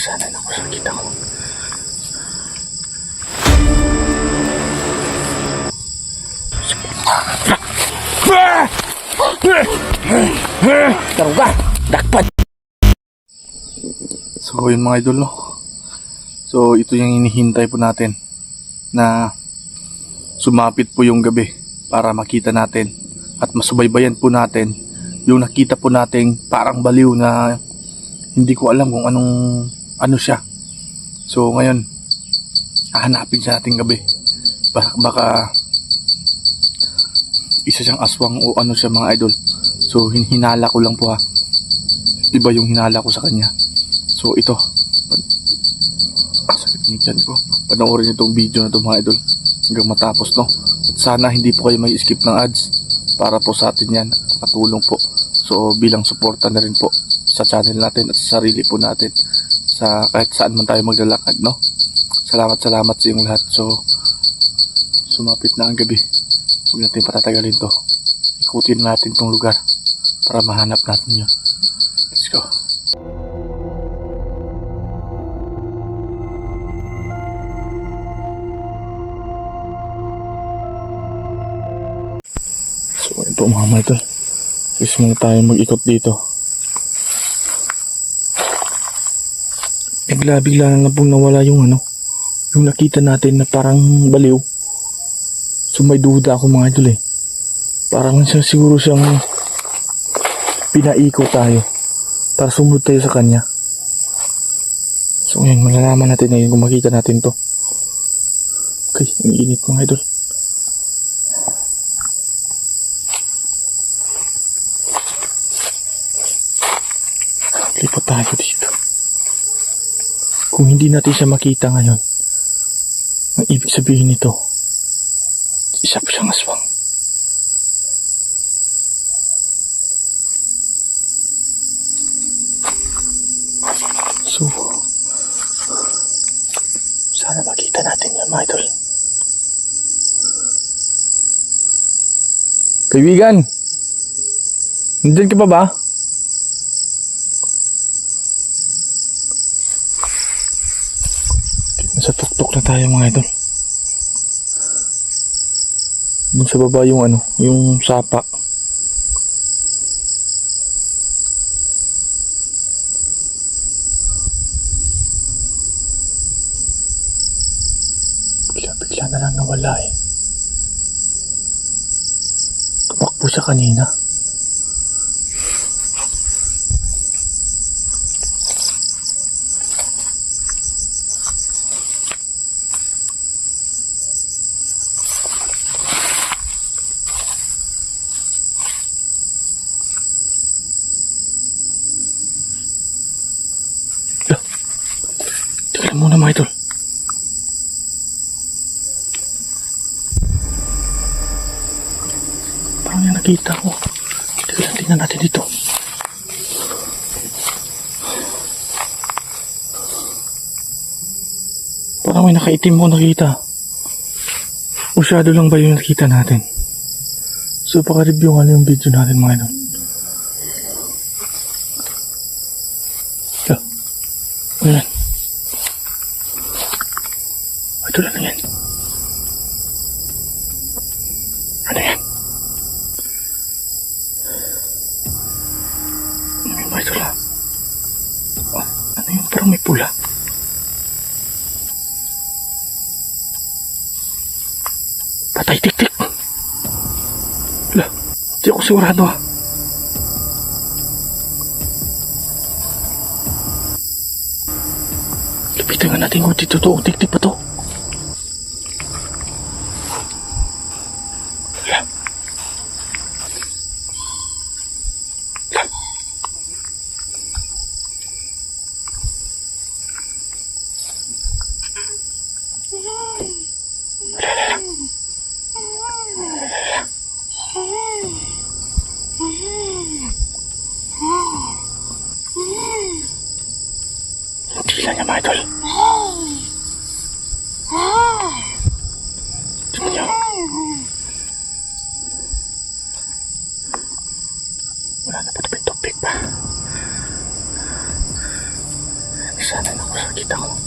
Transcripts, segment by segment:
Sana na ako nakita ko. Taruga! Dakpat! So yun mga idol, no? So ito yung hinihintay po natin na sumapit po yung gabi para makita natin at masubaybayan po natin yung nakita po nating parang baliw na hindi ko alam kung ano siya. So ngayon hahanapin sa ating gabi. Baka isa siyang aswang o ano siya mga idol. So hinala ko lang po ha. Iba yung hinala ko sa kanya. So ito, sakit ng tiyan ko. Panoorin itong video na ito mga idol hanggang matapos, no? At sana hindi po kayo may skip ng ads para po sa atin yan, katulong po. So bilang suporta na rin po sa channel natin at sa sarili po natin sa kahit saan man tayo maglalakad, no? Salamat sa inyong lahat. So sumapit na ang gabi, huwag natin patatagalin to, ikutin natin tong lugar para mahanap natin yun. Let's go. So ito mga idol, gusto muna tayo mag-ikot dito. Bigla na pong nawala yung yung nakita natin na parang baliw. So may duda ako mga idol eh. Parang siguro siyang pinaikot tayo para sumunod tayo sa kanya. So ngayon malalaman natin na yun kung makita natin to. Okay, ang init mga idol. Lipat tayo dito. Kung hindi natin siya makita ngayon, ang ibig sabihin nito, isa pa siyang aswang. So, sana makita natin yan mga idol. Kaibigan! Nandiyan ka pa ba? Nasa tuktok na tayo mga idol. Doon sa baba yung yung sapa. Bigla na lang nawala eh. Tumakbo siya kanina. Tignan muna mga idol. Parang yung nakita ko. Tignan natin dito. Parang may nakaitim mo nakita. Masyado lang ba yung nakita natin? So paka-review nga yung video natin mga idol. Ayan. Ito lang yan. Ano yan? Ano yun ba ito lang? Ano yun? Parang may pula. Patay tik-tik. Wala. Di ako sigurado ah. Lapitan nga natin kung dito to. Tik-tik pa to. Hindi lang niya mga idol. Tignan niyo. Wala na pa tubig pa. Sana nakasakit ako.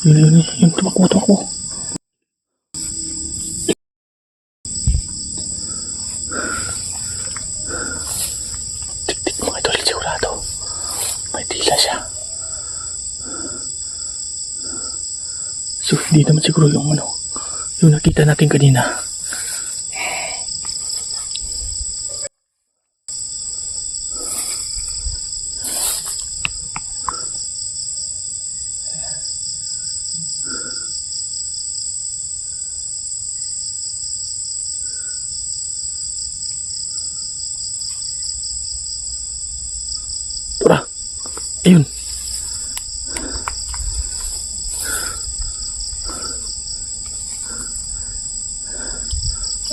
Yun, tumakbo. Tik-tik mga idol, sigurado. May tila siya. So, hindi naman siguro yung nakita natin kanina. Tara, ayun.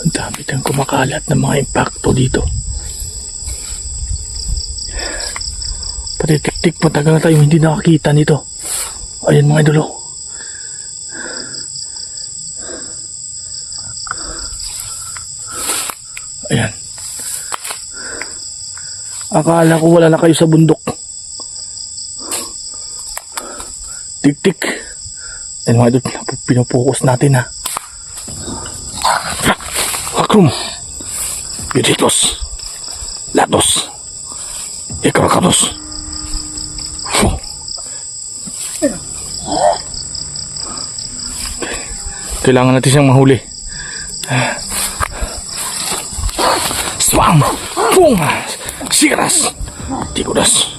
Ang dami tayong kumakalat ng mga impacto dito. Pati tik-tik, matagal na tayo hindi nakakita nito. Ayan mga idolo. Ayan. Akala ko wala na kayo sa bundok. Tik-tik. Ayan mga idol, pinupokus natin ha. Akrum. Biditos. Latos. Ikarakatos. Kailangan natin siyang mahuli. Swam! Pung! Siras! Tikudas!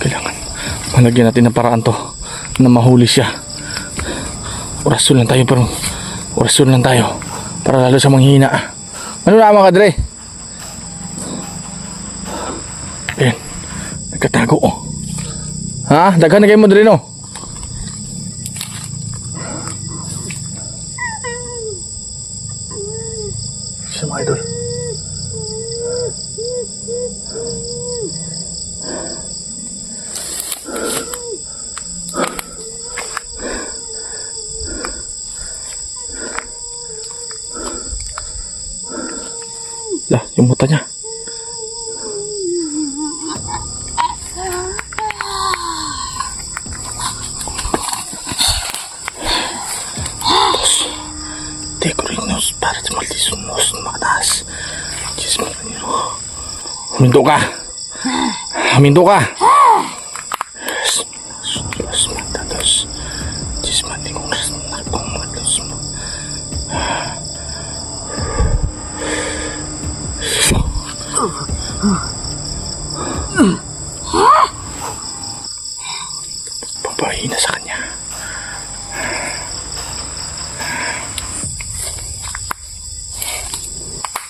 Kailangan malagyan natin ng paraan to na mahuli siya. Orasyon lang tayo para lalo sa manghina. Ano na mga kadre? Ayan, nagkatago oh. Ha? Daghan na kayo mo dre no? Siya mga idol. Lah, yung muta niya. Tegurinos para sa maldisunnos ng mataas. Diyos mo rin yun. Huminto ka. Huminto ka. Diyos matatos. Diyos matingong narpang matos mo. Pabahin na sa kanya.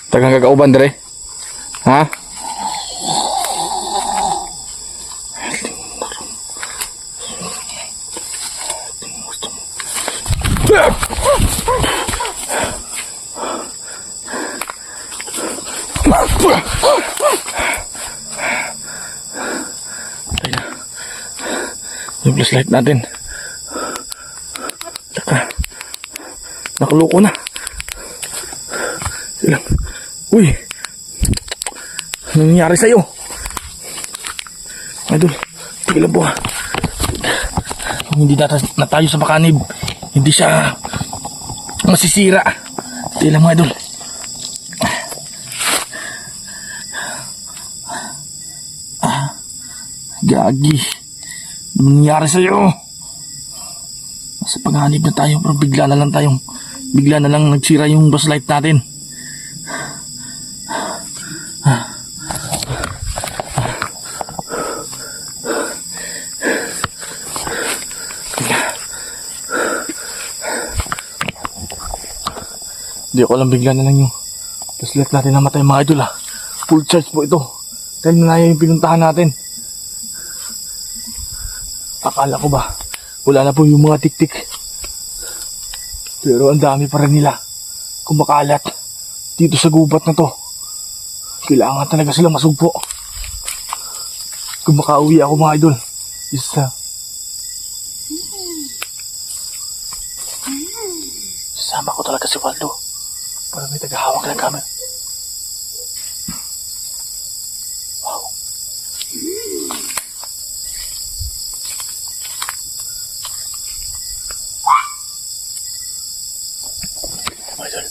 Tagang kagauban dere. Ha? Yung flashlight natin. Nakaloko na. Silang. Uy. Ano nangyari sa'yo? Idol, tigilan po ha. Hindi na tayo sa makanib. Hindi siya masisira. Tigilan mo idol. Gagi. Ano nangyari sa'yo? Nasa paghanib na tayo pero bigla na lang nagsira yung flashlight natin. Hindi ko alam, bigla na lang yung flashlight natin namatay mga idol ha. Full charge po ito. Dahil malayo yung pinuntahan natin. Akala ko ba wala na po yung mga tik-tik. Pero ang dami pa rin nila. kumakalat dito sa gubat na to. Kailangan talaga silang masugpo. Kung makauwi ako mga idol, isa. Sasama ko talaga si Waldo para may tagahawak ng camera. Wow. Mga idol.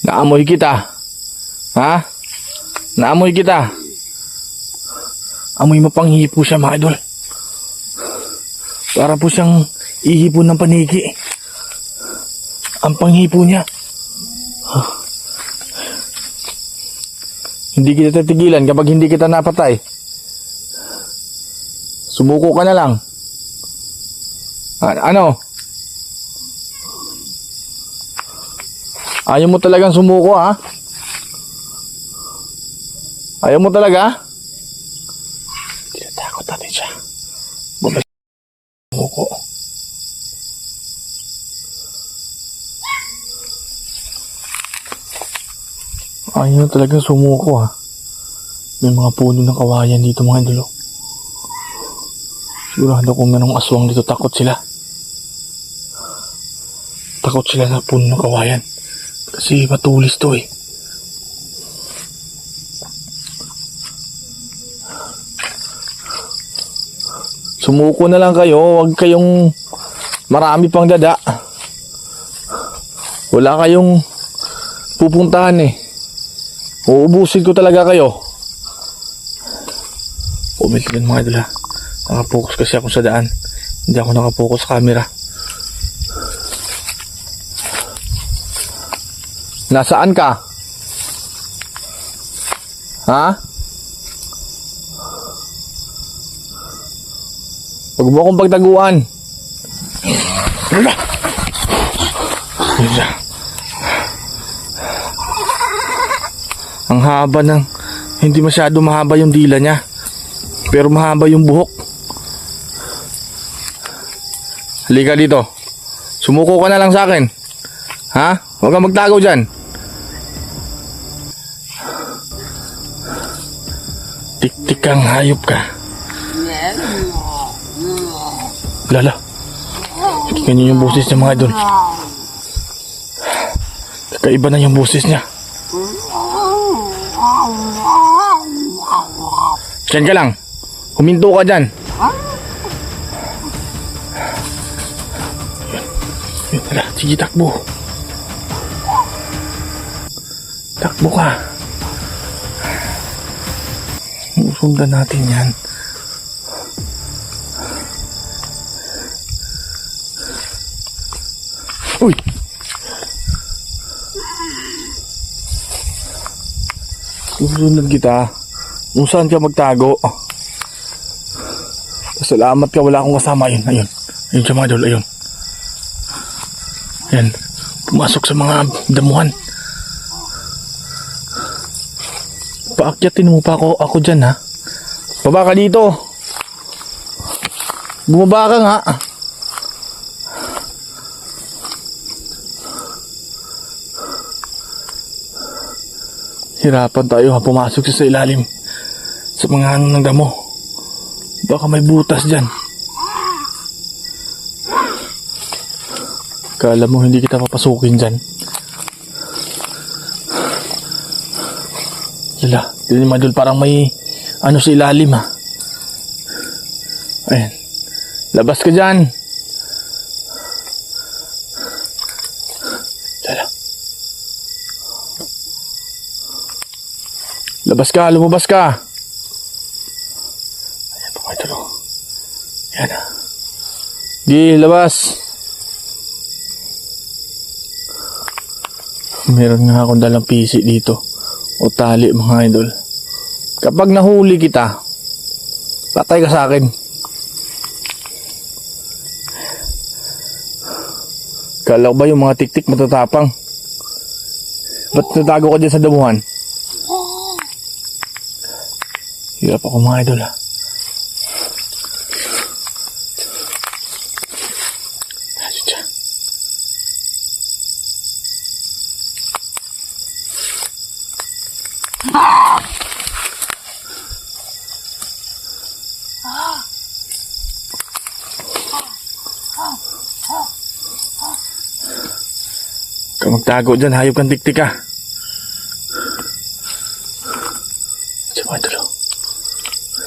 Naamoy kita. Ha? Naamoy kita. Amoy mapanghipo siya mga idol. Para po siyang ihipon ng paniki. Ang panghipo niya. Hindi kita titigilan kapag hindi kita napatay. Sumuko ka na lang. Ano? Ayaw mo talagang sumuko, ha? Ayaw mo talaga? Tinatakot natin siya. Babay sumuko. Ayaw mo talagang sumuko, ha? May mga puno ng kawayan dito mga idolo. Sigurado kung merong aswang dito, takot sila. Takot sila sa puno ng kawayan. Kasi matulis to eh. Sumuko na lang kayo. Huwag kayong marami pang dada. Wala kayong pupuntahan eh. Uubusin ko talaga kayo. Comment din mga idol ha. Nakapokus kasi ako sa daan. Hindi ako nakapokus sa camera. Nasaan ka? Ha? Huwag mo akong pagtaguan. Ang haba ng... Hindi masyado mahaba yung dila niya. Pero mahaba yung buhok. Halika dito. Sumuko ka na lang sa akin. Ha? Huwag kang magtago dyan. Tik-tik kang hayop ka. Lala. Pakinggan niyo yung boses niya mga idol. Kakaiba na yung boses niya. Diyan ka lang. Huminto ka dyan. Yun, tala. Sige, takbo. Takbo ka. Sundan natin yan. Uy! Susunod kita. Kung saan ka magtago. Salamat ka, wala akong kasama. Ayun, ayun. Ayun siya mga idol, ayun. Ayan. Pumasok sa mga damuhan. Paakyatin mo pa ako dyan ha. Baba ka dito. Bumaba ka nga. Hirapan tayo ha. Pumasok siya sa ilalim. Sa mga ng damo. Baka may butas dyan. Kala mo hindi kita papasukin dyan. Lala, hindi madul parang may ano sa ilalim ha. Ayan. Labas ka dyan. Lala. Labas ka, lumabas ka. Ayan po mga idol. Ayan ha. Di, labas. Meron nga akong dalang pisi dito. O tali mga idol. Kapag nahuli kita, patay ka sa akin. Kala ko ba yung mga tiktik matatapang? Ba't natago ka dyan sa damuhan? Hirap ako mga idol ha. Kung magtago dyan, hayop kang tiktik ka. Diyan mga idol.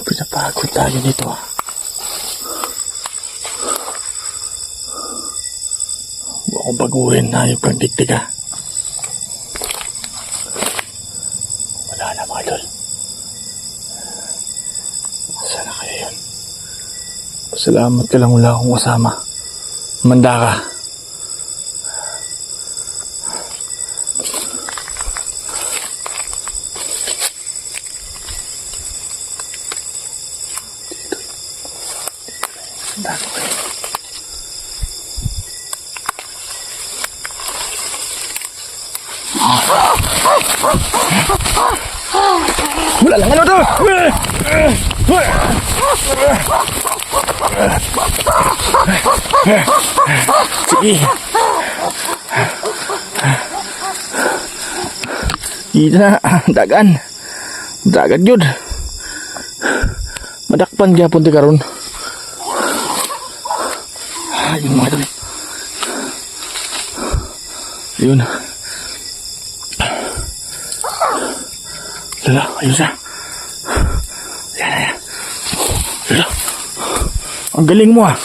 Pinapagod tayo dito ha. Huwag akong baguhin, hayop kang tiktik ka. Wala na mga idol. Sana kaya yun. Salamat ka lang, wala akong kasama. Manda ka. Wala lang ano to. Sige. Dito na dagan. Dagan yun. Madakpan gyapon ti karon. Ayun mga idol. Ayun. Lala, ayun siya. Yan. Lala. Ang galing mo ah.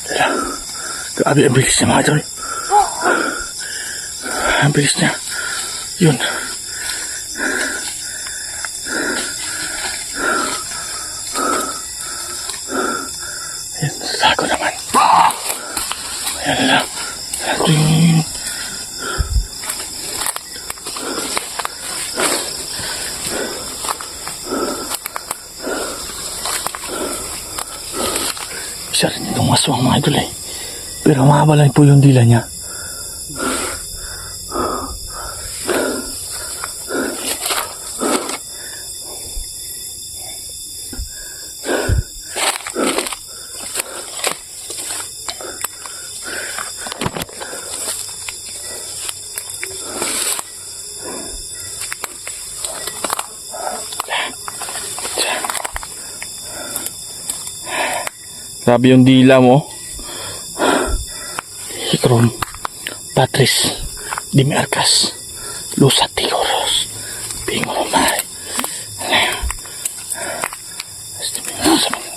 Lala. Grabe, ang bilis niya mga idol. Ang bilis niya. Yun. Ayan, natago naman. Ayan, lala. Ayan. Isa rin itong aswang mga idol eh. Pero mahaba lang po yung dila niya. Grabe yung dila mo. Hikrom, Patris, Dimiarkas, Lusat Tigoros, Pingomay. Estiminosa man.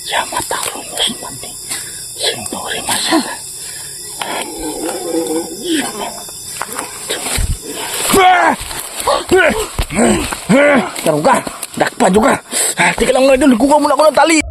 Yamata Runos Mati. Sindori Masala. Tarong ka! Dakpa juga! Tika lang nga doon, kukuha muna ako ng tali!